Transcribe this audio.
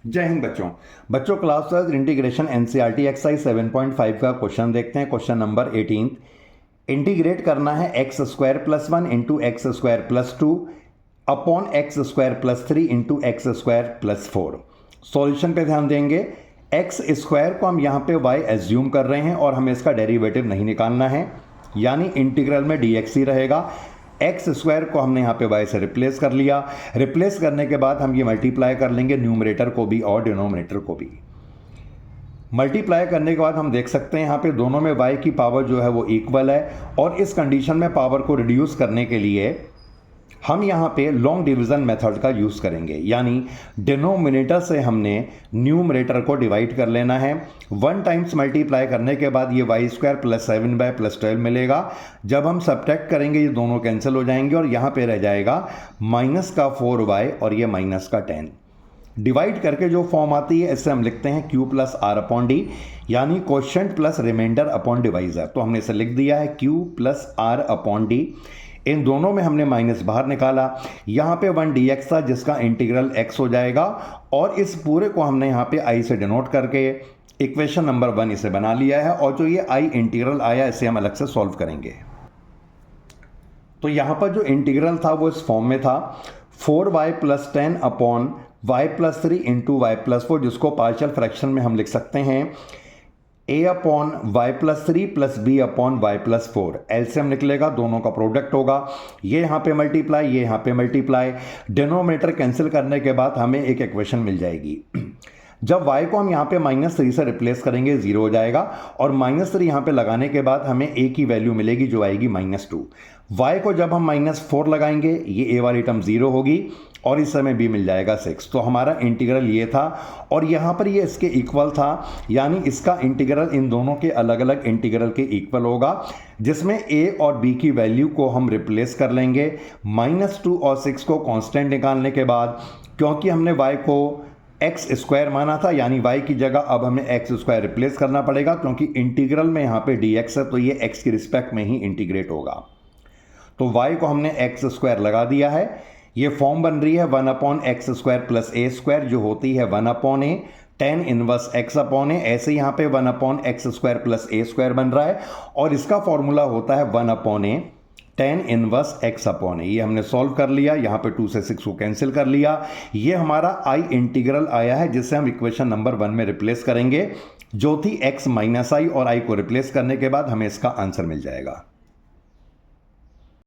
जय हिंद बच्चों। Class 12 integration NCERT exercise 7.5 का क्वेश्चन देखते हैं। Question number 18। इंटीग्रेट करना है x square plus 1 into x square plus 2 upon x square plus 3 into x square plus 4। Solution पे ध्यान देंगे। एक्स स्क्वायर को हम यहाँ पे वाई एज्यूम कर रहे हैं और हमें इसका डेरिवेटिव नहीं निकालना है, यानी इंटीग्रल में dx ही रहेगा। एक्स स्क्वायर को हमने यहाँ पे वाई से रिप्लेस कर लिया। रिप्लेस करने के बाद हम ये मल्टीप्लाई कर लेंगे न्यूमरेटर को भी और डिनोमिनेटर को भी। मल्टीप्लाई करने के बाद हम देख सकते हैं यहाँ पे दोनों में y की पावर जो है वो इक्वल है, और इस कंडीशन में पावर को रिड्यूस करने के लिए हम यहाँ पे लॉन्ग डिवीजन मेथड का यूज़ करेंगे, यानी डिनोमिनेटर से हमने न्यूमरेटर को डिवाइड कर लेना है। 1 टाइम्स मल्टीप्लाई करने के बाद ये वाई स्क्वायर प्लस 7 प्लस 12 मिलेगा। जब हम सब्ट्रैक्ट करेंगे ये दोनों कैंसिल हो जाएंगे और यहाँ पे रह जाएगा माइनस का 4y और ये माइनस का 10। डिवाइड करके जो फॉर्म आती है इससे हम लिखते हैं q plus R upon D, यानी quotient plus remainder upon divisor. तो हमने इसे लिख दिया है q plus R upon D. इन दोनों में हमने माइनस बाहर निकाला। यहाँ पे 1 dx था जिसका इंटीग्रल x हो जाएगा, और इस पूरे को हमने यहाँ पे i से डिनोट करके इक्वेशन नंबर 1 इसे बना लिया है। और जो ये i इंटीग्रल आया इसे हम अलग से सॉल्व करेंगे। तो यहाँ पर जो इंटीग्रल था वो इस फॉर्म में था 4y plus 10 upon y plus 3 into y plus 4, जिसको पार्शियल फ्रैक्शन में हम लिख सकते हैं a upon y plus 3 plus b upon y plus 4। LCM निकलेगा, दोनों का प्रोडक्ट होगा। ये यहाँ पे मल्टीप्लाई, ये यहाँ पे मल्टीप्लाई। डिनोमिनेटर कैंसिल करने के बाद हमें एक इक्वेशन मिल जाएगी। जब y को हम यहाँ पे -3 से रिप्लेस करेंगे 0 हो जाएगा, और -3 यहाँ पे लगाने के बाद हमें a की वैल्यू मिलेगी जो आएगी -2। y को जब हम -4 लगाएंगे ये a वाली टर्म 0 होगी और इस समय b मिल जाएगा 6। तो हमारा इंटीग्रल ये था, और यहाँ पर ये इसके इक्वल था, यानी इसका इंटीग्रल इन दोनों के अलग अलग इंटीग्रल के इक्वल होगा, जिसमें a और b की वैल्यू को हम रिप्लेस कर लेंगे। -2 और 6 को कांस्टेंट निकालने के बाद, क्योंकि हमने y को एक्स स्क्वायर माना था, यानी y की जगह अब हमें एक्स स्क्वायर रिप्लेस करना पड़ेगा, क्योंकि इंटीग्रल में यहाँ पे dx है तो ये x की रिस्पेक्ट में ही इंटीग्रेट होगा। तो y को हमने एक्स स्क्वायर लगा दिया है। ये फॉर्म बन रही है 1 अपॉन एक्स स्क्वायर प्लस ए स्क्वायर, जो होती है 1 अपॉन ए tan इनवर्स x अपॉन ए। ऐसे यहाँ पे 1 अपॉन एक्स स्क्वायर प्लस ए स्क्वायर बन रहा है, और इसका फॉर्मूला होता है 1 अपॉन ए tan इनवर्स x अपॉन ए। ये हमने सॉल्व कर लिया, यहाँ पे 2 से 6 को कैंसिल कर लिया। ये हमारा i इंटीग्रल आया है, जिससे हम इक्वेशन नंबर 1 में रिप्लेस करेंगे, जो थी x माइनस i, और i को रिप्लेस करने के बाद हमें इसका आंसर मिल जाएगा।